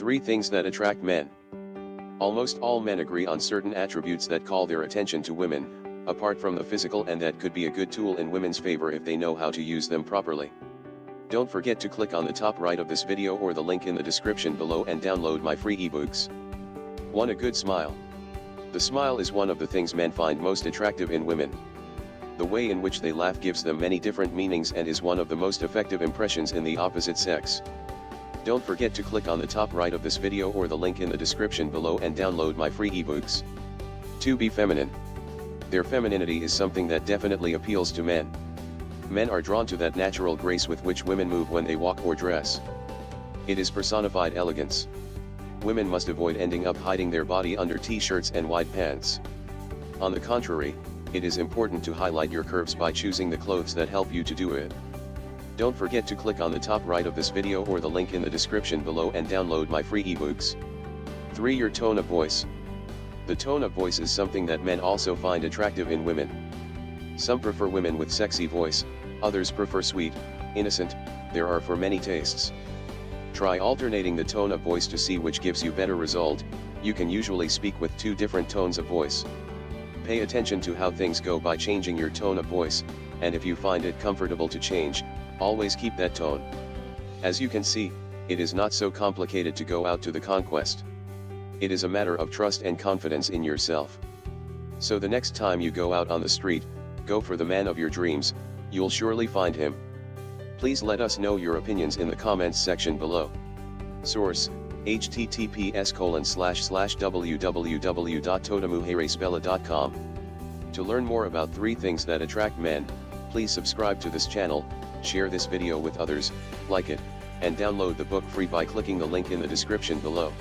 3 things that attract men. Almost all men agree on certain attributes that call their attention to women, apart from the physical, and that could be a good tool in women's favor if they know how to use them properly. Don't forget to click on the top right of this video or the link in the description below and download my free ebooks. 1. A good smile. The smile is one of the things men find most attractive in women. The way in which they laugh gives them many different meanings and is one of the most effective impressions in the opposite sex. Don't forget to click on the top right of this video or the link in the description below and download my free ebooks. 2. Be feminine. Their femininity is something that definitely appeals to men. Men are drawn to that natural grace with which women move when they walk or dress. It is personified elegance. Women must avoid ending up hiding their body under t-shirts and wide pants. On the contrary, it is important to highlight your curves by choosing the clothes that help you to do it. Don't forget to click on the top right of this video or the link in the description below and download my free ebooks. 3. Your tone of voice. The tone of voice is something that men also find attractive in women. Some prefer women with sexy voice, others prefer sweet, innocent. There are for many tastes. Try alternating the tone of voice to see which gives you better result. You can usually speak with 2 different tones of voice. Pay attention to how things go by changing your tone of voice, and if you find it comfortable to change, always keep that tone. As you can see, it is not so complicated to go out to the conquest. It is a matter of trust and confidence in yourself. So the next time you go out on the street, go for the man of your dreams. You'll surely find him. Please let us know your opinions in the comments section below. Source: https://www.totamujerespela.com. To learn more about 3 things that attract men, please subscribe to this channel, share this video with others, like it, and download the book free by clicking the link in the description below.